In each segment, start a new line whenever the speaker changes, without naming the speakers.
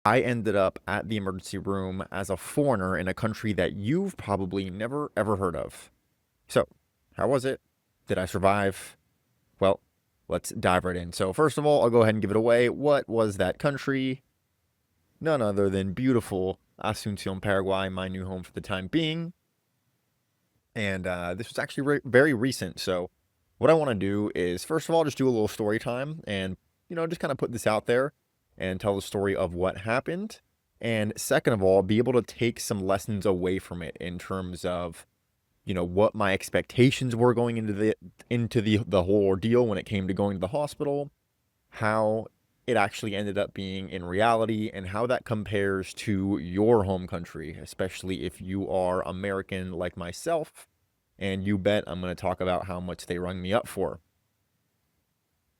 I ended up at the emergency room as a foreigner in a country that you've probably never ever heard of. So, how was it? Did I survive? Well, let's dive right in. So, first of all, I'll go ahead and give it away. What was that country? None other than beautiful Asunción, Paraguay, my new home for the time being. And this was actually very recent. So, what I want to do is, first of all, just do a little story time and, just kind of put this out there and tell the story of what happened. And second of all, be able to take some lessons away from it in terms of, what my expectations were going into the whole ordeal when it came to going to the hospital, how it actually ended up being in reality, and how that compares to your home country, especially if you are American like myself. And you bet I'm going to talk about how much they rung me up for.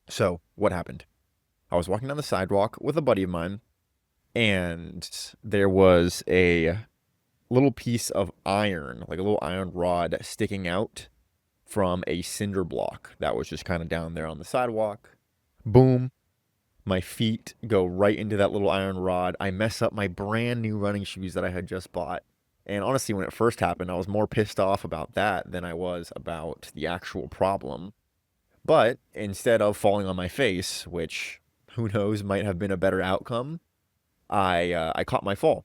So, what happened? I was walking down the sidewalk with a buddy of mine, and there was a little piece of iron, like a little iron rod sticking out from a cinder block that was just kind of down there on the sidewalk. Boom. My feet go right into that little iron rod. I mess up my brand new running shoes that I had just bought. And honestly, when it first happened, I was more pissed off about that than I was about the actual problem. But instead of falling on my face, which who knows might have been a better outcome, I caught my fall.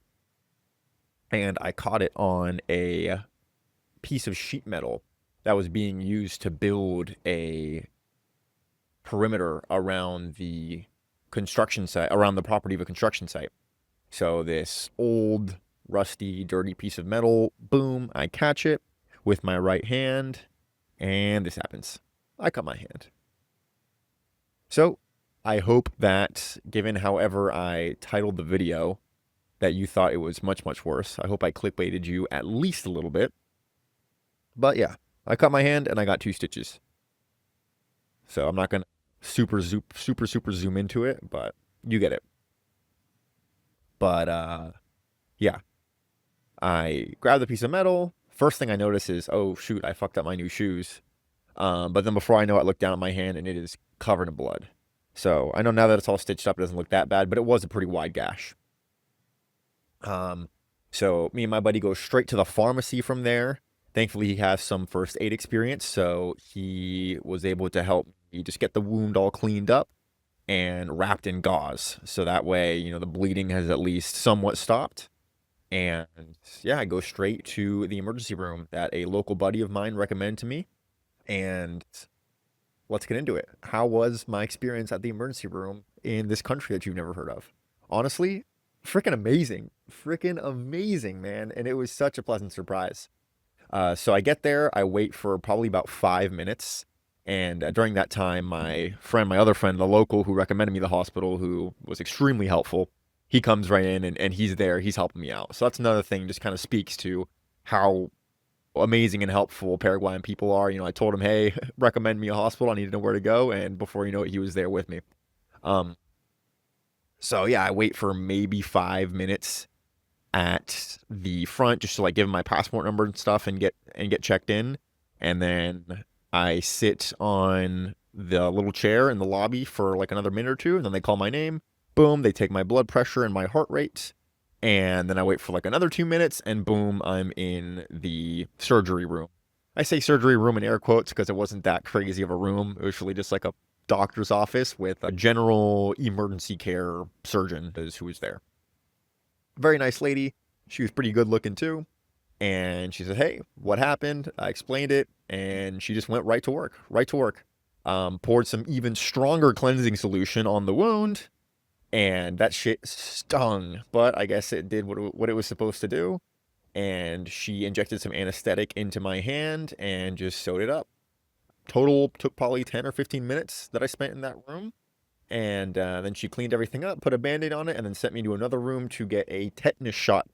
And I caught it on a piece of sheet metal that was being used to build a perimeter around the construction site, around the property of a construction site. So this old, rusty, dirty piece of metal, boom, I catch it with my right hand, and this happens. I cut my hand. So I hope that, given however I titled the video, that you thought it was much, much worse. I hope I clickbaited you at least a little bit. But yeah, I cut my hand and I got 2 stitches. So I'm not going to super zoom into it, but you get it. But yeah, I grab the piece of metal. First thing I notice is, oh shoot, I fucked up my new shoes. But then before I know it, I look down at my hand and it is covered in blood. So I know now that it's all stitched up, it doesn't look that bad, but it was a pretty wide gash. So me and my buddy go straight to the pharmacy from there. Thankfully, he has some first aid experience, so he was able to help me just get the wound all cleaned up and wrapped in gauze. So that way, the bleeding has at least somewhat stopped. And yeah, I go straight to the emergency room that a local buddy of mine recommended to me. And let's get into it. How was my experience at the emergency room in this country that you've never heard of? Honestly, freaking amazing. Freaking amazing, man. And it was such a pleasant surprise. So I get there, I wait for probably about 5 minutes. And during that time, my other friend, the local who recommended me the hospital, who was extremely helpful, he comes right in and he's there. He's helping me out. So that's another thing, just kind of speaks to how amazing and helpful Paraguayan people are. I told him, hey, recommend me a hospital. I need to know where to go. And before you know it, he was there with me. Um, so yeah, I wait for maybe 5 minutes at the front just to like give him my passport number and stuff and get checked in. And then I sit on the little chair in the lobby for like another minute or two, and then they call my name. Boom, they take my blood pressure and my heart rate. And then I wait for like another 2 minutes, and boom, I'm in the surgery room. I say surgery room in air quotes because it wasn't that crazy of a room. It was really just like a doctor's office with a general emergency care surgeon who was there. Very nice lady. She was pretty good looking too. And she said, hey, what happened? I explained it, and she just went right to work. Right to work. Poured some even stronger cleansing solution on the wound, and that shit stung. But I guess it did what it was supposed to do. And she injected some anesthetic into my hand and just sewed it up. Total took probably 10 or 15 minutes that I spent in that room. And then she cleaned everything up, put a Band-Aid on it, and then sent me to another room to get a tetanus shot,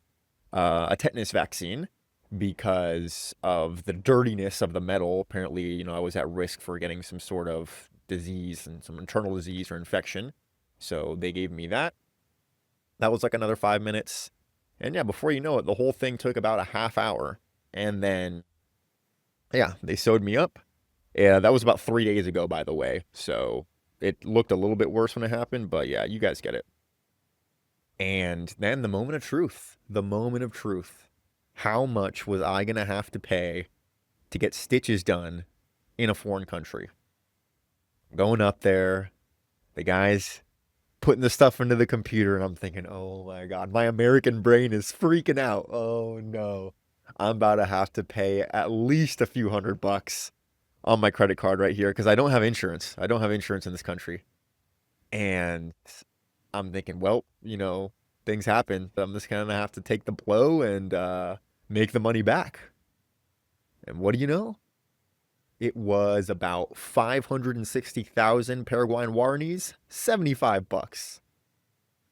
a tetanus vaccine, because of the dirtiness of the metal. Apparently, I was at risk for getting some sort of disease and some internal disease or infection. So they gave me that. That was like another 5 minutes. And yeah, before you know it, the whole thing took about a half hour. And then, yeah, they sewed me up. Yeah, that was about 3 days ago, by the way. So it looked a little bit worse when it happened, but yeah, you guys get it. And then the moment of truth, the moment of truth. How much was I going to have to pay to get stitches done in a foreign country? Going up there, the guy's putting the stuff into the computer, and I'm thinking, oh my God, my American brain is freaking out. Oh no. I'm about to have to pay at least a few $100 on my credit card right here because I don't have insurance. I don't have insurance in this country. And I'm thinking, well, things happen. I'm just gonna have to take the blow and make the money back. And what do you know? It was about 560,000 Paraguayan guaranis, $75.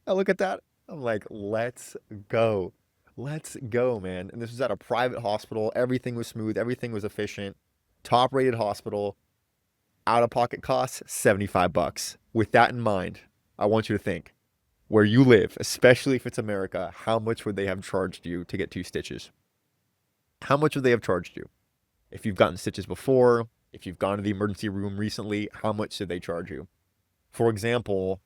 I look at that. I'm like, let's go. Let's go, man. And this was at a private hospital. Everything was smooth. Everything was efficient. Top rated hospital. Out of pocket costs, $75. With that in mind, I want you to think where you live, especially if it's America, how much would they have charged you to get two stitches? How much would they have charged you? If you've gotten stitches before, if you've gone to the emergency room recently, how much did they charge you? For example,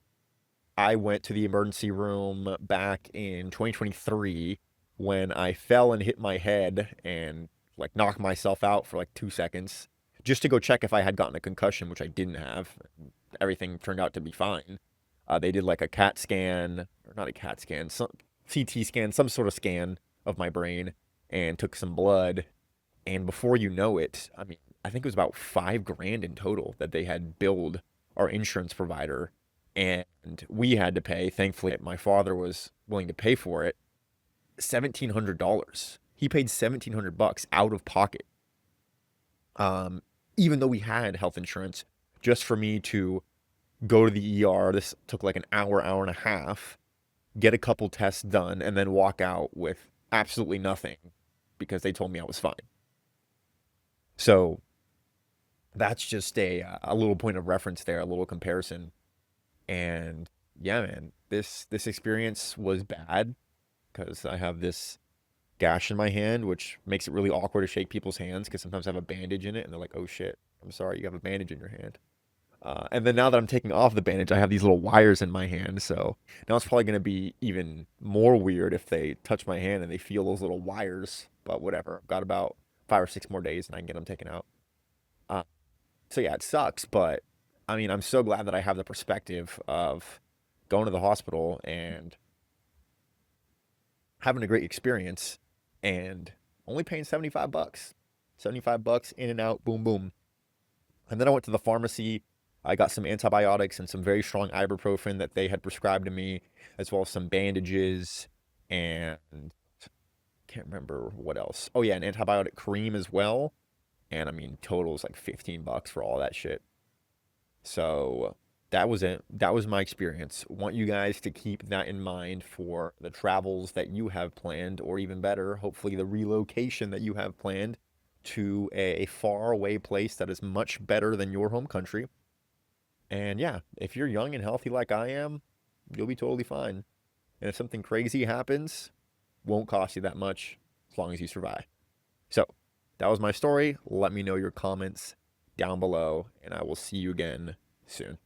I went to the emergency room back in 2023 when I fell and hit my head and like knocked myself out for like 2 seconds just to go check if I had gotten a concussion, which I didn't have. Everything turned out to be fine. They did like a CAT scan, or not a CAT scan, some CT scan, some sort of scan of my brain, and took some blood. And before you know it, I mean, I think it was about 5 grand in total that they had billed our insurance provider. And we had to pay. Thankfully, my father was willing to pay for it. $1,700. He paid $1,700 out of pocket. Even though we had health insurance, just for me to go to the ER. This took like an hour, hour and a half, get a couple tests done, and then walk out with absolutely nothing because they told me I was fine. So that's just a little point of reference there, a little comparison. And yeah, man, this experience was bad because I have this gash in my hand, which makes it really awkward to shake people's hands because sometimes I have a bandage in it and they're like, oh shit, I'm sorry, you have a bandage in your hand. And then now that I'm taking off the bandage, I have these little wires in my hand. So now it's probably going to be even more weird if they touch my hand and they feel those little wires. But whatever. I've got about 5 or 6 more days and I can get them taken out. Uh, so yeah, it sucks. But I mean, I'm so glad that I have the perspective of going to the hospital and having a great experience and only paying $75. $75 in and out, boom, boom. And then I went to the pharmacy. I got some antibiotics and some very strong ibuprofen that they had prescribed to me, as well as some bandages and can't remember what else. Oh yeah, an antibiotic cream as well. And I mean, total is like $15 for all that shit. So that was it. That was my experience. Want you guys to keep that in mind for the travels that you have planned, or even better, hopefully the relocation that you have planned to a far away place that is much better than your home country. And yeah, if you're young and healthy like I am, you'll be totally fine. And if something crazy happens, won't cost you that much as long as you survive. So that was my story. Let me know your comments down below, and I will see you again soon.